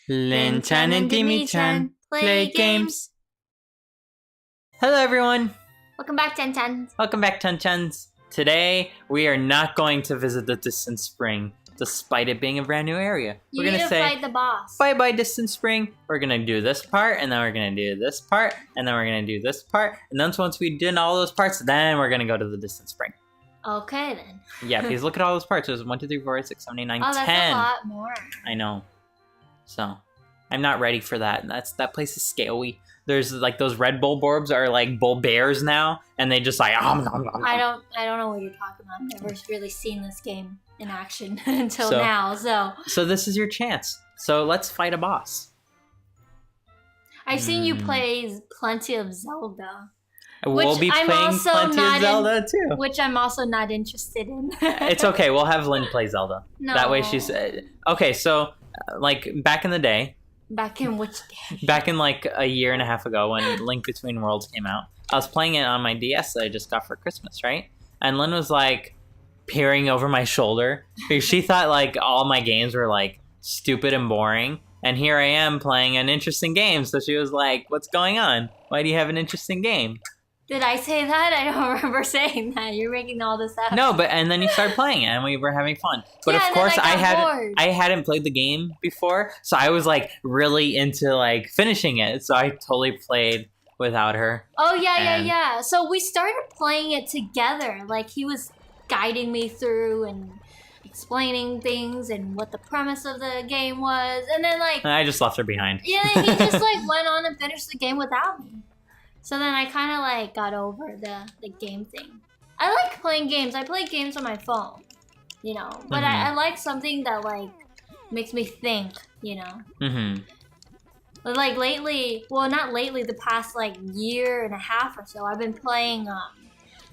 Linh-chan and Dimi-chan play games. Hello everyone! Welcome back, Chan-chan. Welcome back, Chan-chans. Today, we are not going to visit the distant spring, despite it being a brand new area. We're gonna need to fight the boss. Bye-bye, distant spring. We're gonna do this part, and then we're gonna do this part, and then we're gonna do this part, and then once we did all those parts, then we're gonna go to the distant spring. Okay, then. Yeah, because look at all those parts. There's 1, 2, 3, 4, 5, 6, 7, 8, 9, 10. Oh, that's a lot more. I know. So, I'm not ready for that. That place is scary. There's like those Red Bull Borbs are like bull bears now, and they just like I don't know what you're talking about. I've never really seen this game in action until now. So this is your chance. So let's fight a boss. I've seen you play plenty of Zelda. We'll be playing plenty of Zelda too. Which I'm also not interested in. It's okay. We'll have Lynn play Zelda. No. That way she's okay. So like back in the day. Back in which day? Back in like a year and a half ago when Link Between Worlds came out. I was playing it on my DS that I just got for Christmas, right? And Lynn was like peering over my shoulder because she thought like all my games were like stupid and boring. And here I am playing an interesting game. So she was like, "What's going on? Why do you have an interesting game?" Did I say that? I don't remember saying that. You're making all this up. No, and then you started playing it, and we were having fun. But yeah, of course, I hadn't played the game before, so I was like really into like finishing it. So I totally played without her. Oh yeah. So we started playing it together. Like he was guiding me through and explaining things and what the premise of the game was, and then like I just left her behind. Yeah, he just like went on and finished the game without me. So then I kind of like got over the game thing. I like playing games. I play games on my phone, you know. But I like something that like makes me think, you know. But like lately, well, not lately. The past like year and a half or so, I've been playing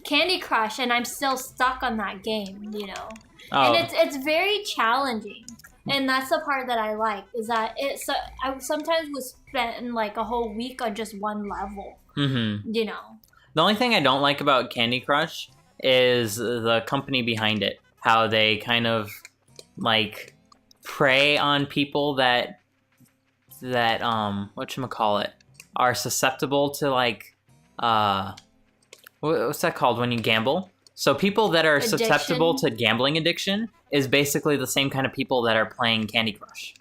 Candy Crush, and I'm still stuck on that game, you know. Oh. And it's very challenging. And that's the part that I like, is that I sometimes would spend like a whole week on just one level. You know. The only thing I don't like about Candy Crush is the company behind it. How they kind of like prey on people that whatchamacallit are susceptible to like what's that called when you gamble? So people that are susceptible to gambling addiction is basically the same kind of people that are playing Candy Crush.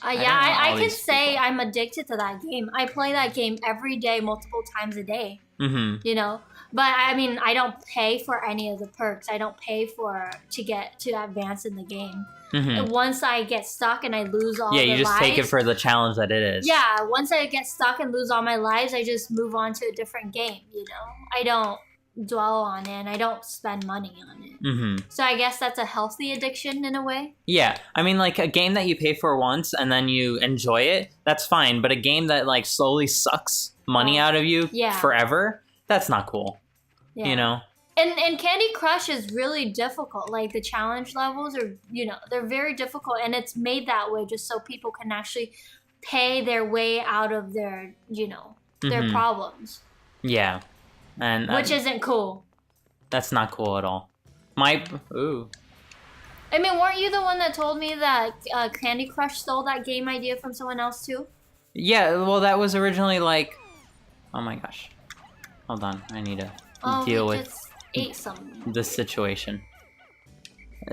I can say I'm addicted to that game. I play that game every day, multiple times a day. You know, but I mean, I don't pay for any of the perks. I don't pay to advance in the game. And once I get stuck and I lose all the lives... Yeah, you just take it for the challenge that it is. Yeah, once I get stuck and lose all my lives, I just move on to a different game, you know? I don't dwell on it, and I don't spend money on it. So I guess that's a healthy addiction in a way. Yeah, I mean, like a game that you pay for once and then you enjoy it, that's fine. But a game that like slowly sucks money out of you forever, that's not cool. Yeah. You know? And Candy Crush is really difficult. Like the challenge levels are, you know, they're very difficult, and it's made that way just so people can actually pay their way out of their, you know, their problems. Yeah. And which isn't cool. That's not cool at all. Ooh. I mean, weren't you the one that told me that Candy Crush stole that game idea from someone else too? Yeah, well, that was originally like... Oh my gosh. Hold on, I need to deal with this situation.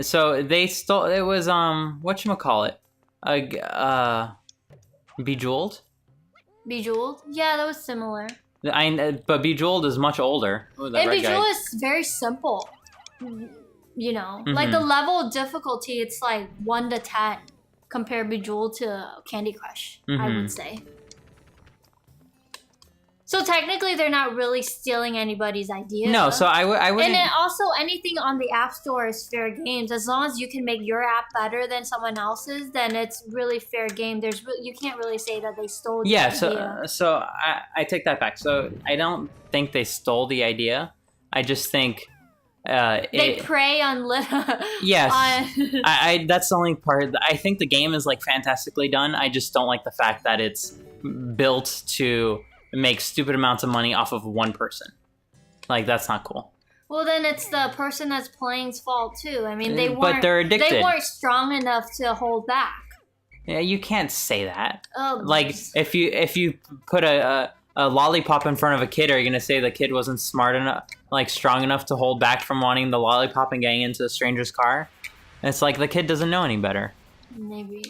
So they stole... It was, whatchamacallit? Bejeweled? Bejeweled? Yeah, that was similar. But Bejeweled is much older. Ooh, and Bejeweled is very simple. You know, like the level of difficulty, it's like 1 to 10 compared Bejeweled to Candy Crush, I would say. So technically, they're not really stealing anybody's idea. No, so I would. And then also, anything on the App Store is fair games. As long as you can make your app better than someone else's, then it's really fair game. You can't really say that they stole the idea. So I take that back. So I don't think they stole the idea. I just think they prey on yes. That's the only part. I think the game is like fantastically done. I just don't like the fact that it's built to make stupid amounts of money off of one person. Like, that's not cool. Well, then it's the person that's playing's fault too. I mean, they weren't. But they're addicted. They weren't strong enough to hold back. Yeah, you can't say that. Oh, Like, if you put a lollipop in front of a kid, are you gonna say the kid wasn't smart enough, like strong enough to hold back from wanting the lollipop and getting into a stranger's car? It's like the kid doesn't know any better. maybe.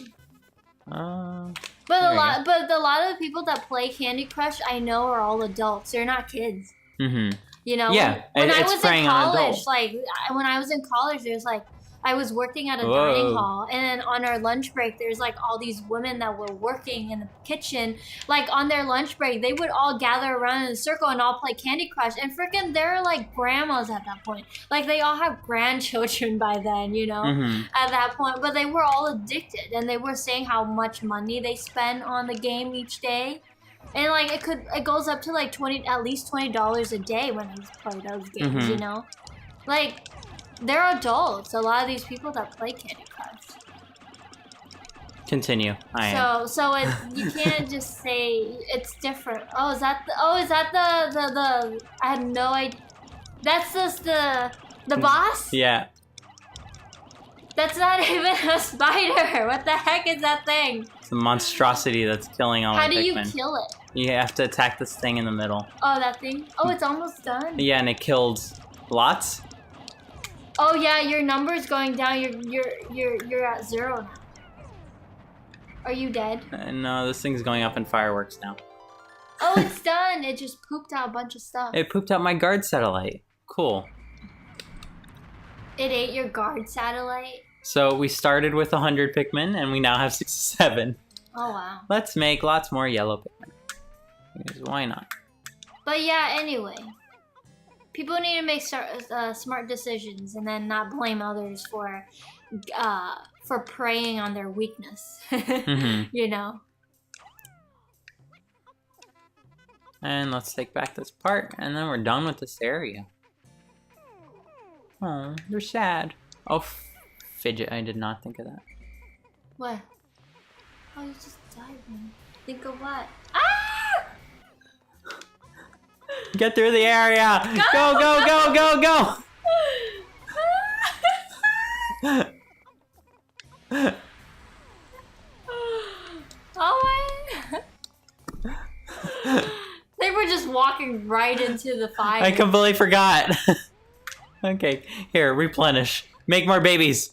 Uh, But there a you lot, but a lot of the people that play Candy Crush, I know, are all adults. They're not kids. mm-hmm. You know, Yeah, when I it's was preying in on college, adults. like when I was in college, there's like I was working at a Whoa. dining hall, and then on our lunch break, there's like all these women that were working in the kitchen. Like on their lunch break, they would all gather around in a circle and all play Candy Crush. And freaking, they're like grandmas at that point. Like they all have grandchildren by then, you know, Mm-hmm. at that point. But they were all addicted, and they were saying how much money they spend on the game each day. And like it goes up to like at least $20 a day when they play those games, Mhm. you know? Like they're adults, a lot of these people that play Candy Crush. Continue. I am. So you can't just say it's different. Is that the I had no idea. That's just the boss? Yeah. That's not even a spider. What the heck is that thing? It's a monstrosity that's killing all How my do you Pikmin. kill it? You have to attack this thing in the middle. Oh, that thing? Oh, it's almost done. Yeah, and it killed lots. Oh yeah, your number's going down. You're at 0 now. Are you dead? No, this thing's going up in fireworks now. Oh, it's done. It just pooped out a bunch of stuff. It pooped out my guard satellite. Cool. It ate your guard satellite. So we started with 100 Pikmin, and we now have 67. Oh wow. Let's make lots more yellow Pikmin. Because why not? But yeah, anyway. People need to make smart decisions and then not blame others for preying on their weakness. Mhm. You know. And let's take back this part, and then we're done with this area. Oh, they're sad. Oh, fidget. I did not think of that. What? Oh, you just diving. Think of what? Ah! Get through the area! Go, go, go, go, go! Oh my! They were just walking right into the fire. I completely forgot. Okay, here, replenish. Make more babies.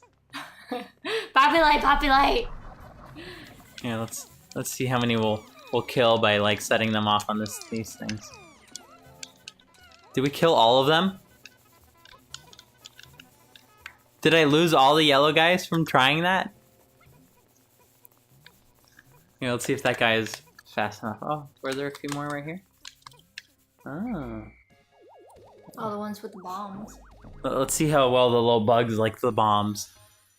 Populate, populate. Yeah, let's see how many we'll kill by like setting them off on these things. Did we kill all of them? Did I lose all the yellow guys from trying that? Yeah, let's see if that guy is fast enough. Oh, were there a few more right here? Oh. Oh, the ones with the bombs. Let's see how well the little bugs like the bombs,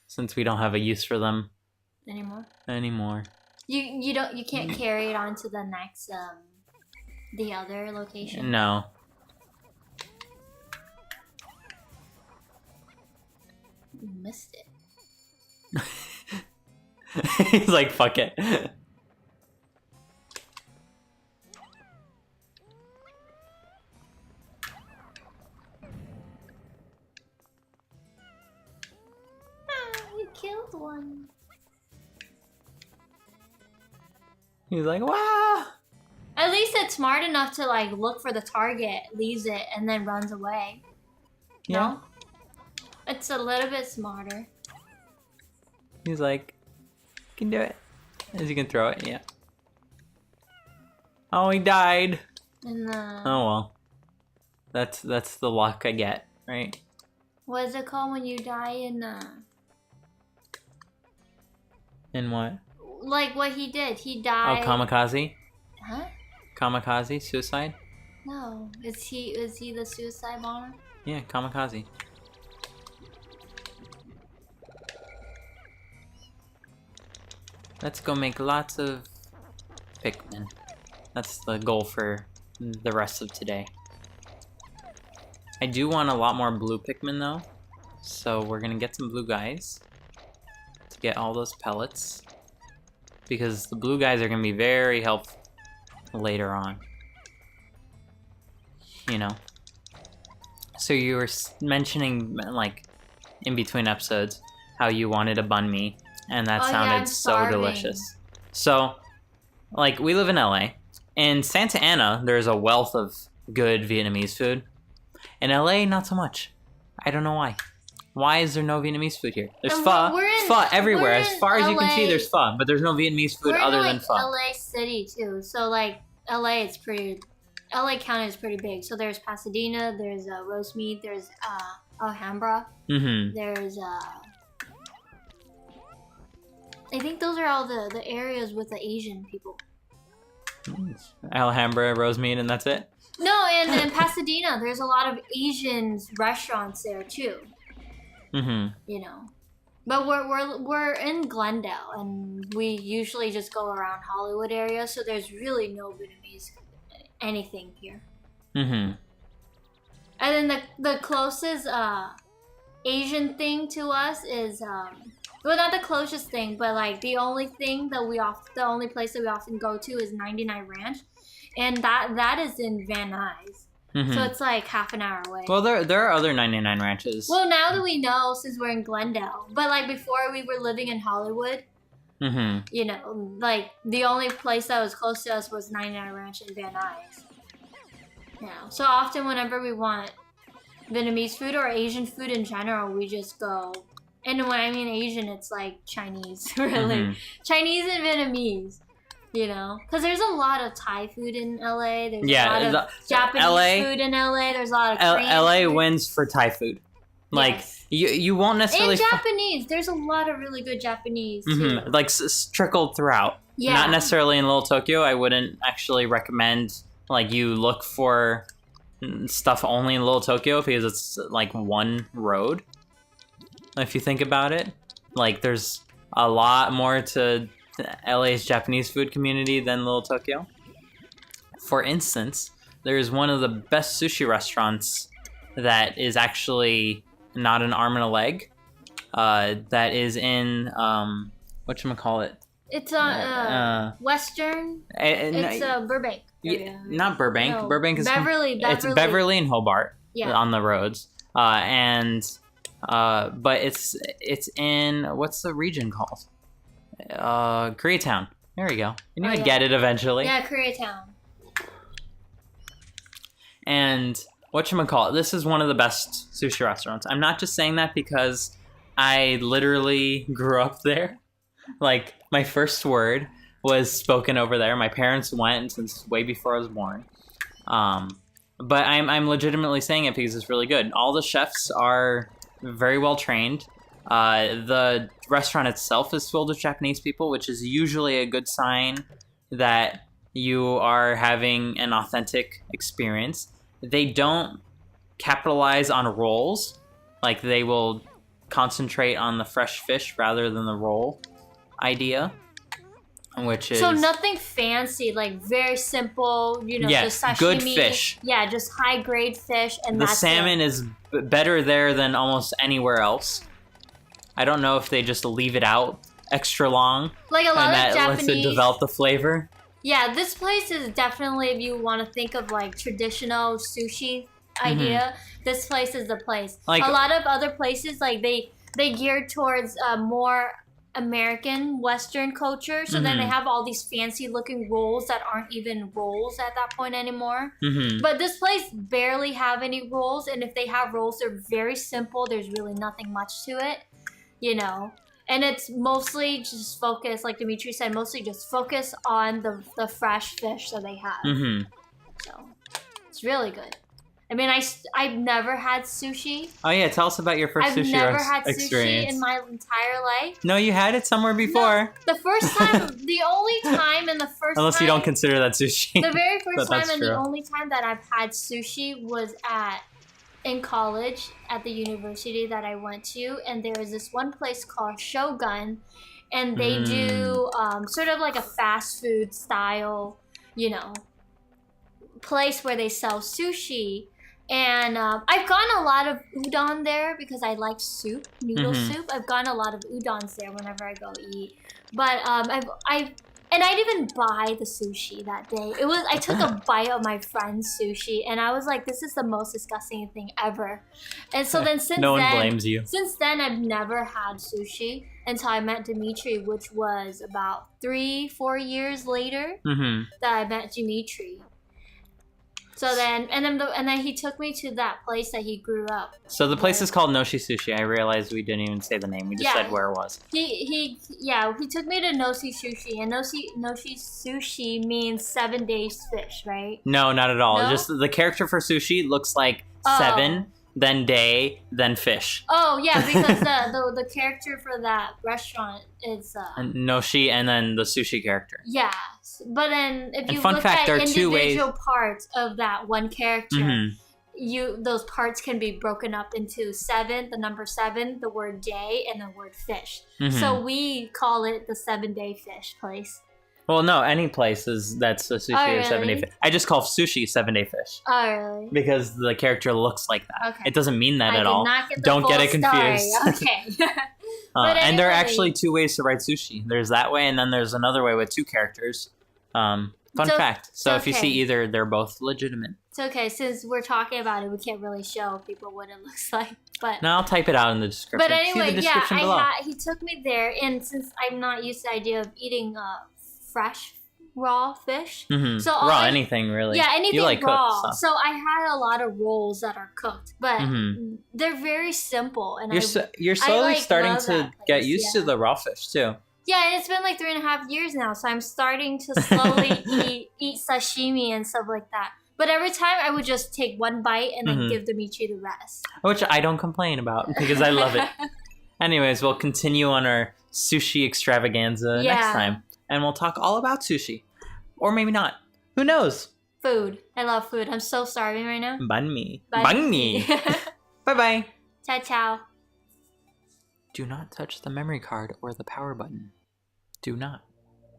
since we don't have a use for them Anymore. You can't carry it on to the next the other location. No. You missed it. He's like, fuck it. You killed one. He's like, wow. At least it's smart enough to like look for the target, leaves it, and then runs away. Yeah. No? It's a little bit smarter. He's like, you can do it. As you can throw it, yeah. Oh, he died. And Oh well. That's the luck I get, right? what is it called when you die in In what? like what he did? He Oh, died. kamikaze? Huh? Kamikaze? Suicide? No. Is he the suicide bomber? Yeah, kamikaze. Let's go make lots of Pikmin. That's the goal for the rest of today. I do want a lot more blue Pikmin though, so we're gonna get some blue guys to get all those pellets, because the blue guys are gonna be very helpful later on. You know. So you were mentioning, like, in between episodes, how you wanted a bun me. and that Oh, yeah, sounded I'm so starving. delicious. So, like, we live in LA. In Santa Ana, there's a wealth of good Vietnamese food. In LA, not so much. I don't know why. Why is there no Vietnamese food here? There's And pho. we're in- Pho everywhere. we're As in far as you can see, LA. there's pho. But there's no Vietnamese food We're other in, than like, pho. LA City too, so like LA County is pretty big. So there's Pasadena, there's roast meat, there's Alhambra, Mm-hmm. there's I think those are all the areas with the Asian people. Alhambra, roast meat, and that's it? No, and in Pasadena, there's a lot of Asian restaurants there too. Mm-hmm. You know, but we're in Glendale, and we usually just go around Hollywood area, so there's really no Vietnamese anything here. Mm-hmm. And then the closest Asian thing to us is well, not the closest thing, but like the only place that we often go to is 99 Ranch, and that is in Van Nuys. Mm-hmm. So it's like half an hour away. Well, there are other 99 ranches. Well, now that we know, since we're in Glendale, but like before we were living in Hollywood, Mm-hmm. you know, like the only place that was close to us was 99 Ranch in Van Nuys. You know, so often whenever we want Vietnamese food or Asian food in general, we just go. And when I mean Asian, it's like Chinese, really. Mm-hmm. Chinese and Vietnamese, you know? Because there's a lot of Thai food in LA. There's a lot of Japanese food in LA. There's a lot of Korean LA food. wins for Thai food. Like, Yes. you won't necessarily... And Japanese. There's a lot of really good Japanese, too. Mm-hmm. Like, trickled throughout. Yeah. Not necessarily in Little Tokyo. I wouldn't actually recommend, like, you look for stuff only in Little Tokyo because it's, like, one road. If you think about it. Like, there's a lot more to LA's Japanese food community than Little Tokyo. For instance, there's one of the best sushi restaurants that is actually not an arm and a leg. That is in, whatchamacallit? It's Western. It's Burbank. area. Not Burbank. No, Burbank is Beverly. It's Beverly and Hobart on the roads. But it's in, what's the region called? Koreatown. There we go. You knew I'd get it eventually. Yeah, Koreatown. And whatchamacallit, this is one of the best sushi restaurants. I'm not just saying that because I literally grew up there. Like, my first word was spoken over there. My parents went since way before I was born. But I'm legitimately saying it because it's really good. All the chefs are very well trained. The restaurant itself is filled with Japanese people, which is usually a good sign that you are having an authentic experience. They don't capitalize on rolls. Like, they will concentrate on the fresh fish rather than the roll idea, which is... So nothing fancy, like very simple, you know, just sashimi. Good fish. Yeah, just high-grade fish, and the that's salmon is better there than almost anywhere else. I don't know if they just leave it out extra long, like a lot and of that Japanese. lets it develop the flavor. Yeah, this place is definitely, if you want to think of like traditional sushi idea, this place is the place. Like, a lot of other places, like they gear towards more American Western culture, so then they have all these fancy looking rolls that aren't even rolls at that point anymore. But this place barely have any rolls, and if they have rolls, they're very simple. There's really nothing much to it, you know. And it's mostly just focused, like Dimitri said, mostly just focus on the fresh fish that they have. So it's really good. I mean, I've never had sushi. Oh yeah, tell us about your first I've sushi never had experience. sushi in my entire life. No, you had it somewhere before. No, the first time, the only time and the first Unless time, you don't consider that sushi. the very first time that's and true. the only time that I've had sushi was in college at the university that I went to, and there was this one place called Shogun, and they do sort of like a fast food style, you know, place where they sell sushi. And I've gone a lot of udon there because I like soup, noodle soup. I've gone a lot of udons there whenever I go eat. But I didn't even buy the sushi that day. I took a bite of my friend's sushi, and I was like, this is the most disgusting thing ever. And so then since no one blames you. Since then, I've never had sushi. until I met Dimitri, which was about 3-4 years later Mm-hmm. that I met Dimitri. So then he took me to that place that he grew up. So the place is called Noshi Sushi. I realized we didn't even say the name. We just said where it was. He took me to Noshi Sushi, and Noshi Sushi means 7 days fish, right? No, not at all. No? Just the character for sushi looks like 7, then day, then fish. Oh yeah, because the character for that restaurant is And Noshi, and then the sushi character. yeah. But then if you fun look fact, at there are 2 individual parts of that one character, Mm-hmm. those parts can be broken up into 7, the number 7, the word day, and the word fish. Mm-hmm. So we call it the 7-day fish place. Well, no, any place that's a sushi or 7-day fish. I just call sushi 7-day fish. Oh, really? Because the character looks like that. Okay. It doesn't mean that I at did all. not get the Don't get it full confused. story. Okay. But And there are anyway. actually 2 ways to write sushi. There's that way, and then there's another way with 2 characters. Fun fact. So if you see either, they're both legitimate. It's okay, since we're talking about it, we can't really show people what it looks like. But Now I'll type it out in the description. But anyway, see the description below. he took me there, and since I'm not used to the idea of eating fresh raw fish, Mm-hmm. so raw anything really. Yeah, anything you like raw. cooked, so I had a lot of rolls that are cooked, but Mhm. they're very simple. And You're slowly like, starting love to that get place, used yeah. to the raw fish too. Yeah, and it's been like 3.5 years now, so I'm starting to slowly eat sashimi and stuff like that. But every time I would just take one bite and then Mhm. give Dimitri the rest. Which I don't complain about because I love it. Anyways, we'll continue on our sushi extravaganza next time. And we'll talk all about sushi. Or maybe not. Who knows? Food. I love food. I'm so starving right now. Banh mi. Banh Banh mi. Bye-bye. Ciao, ciao. Do not touch the memory card or the power button. Do not.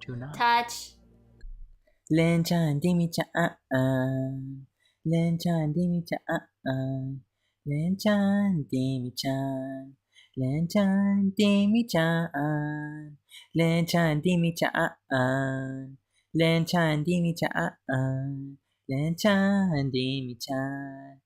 Do not. Touch. Linh-chan, Dimi-chan, Linh-chan, Dimi-chan, Linh-chan, Dimi-chan, Linh-chan, Dimi-chan, Linh-chan, Dimi-chan, Linh-chan, Dimi-chan, Linh-chan, Dimi-chan.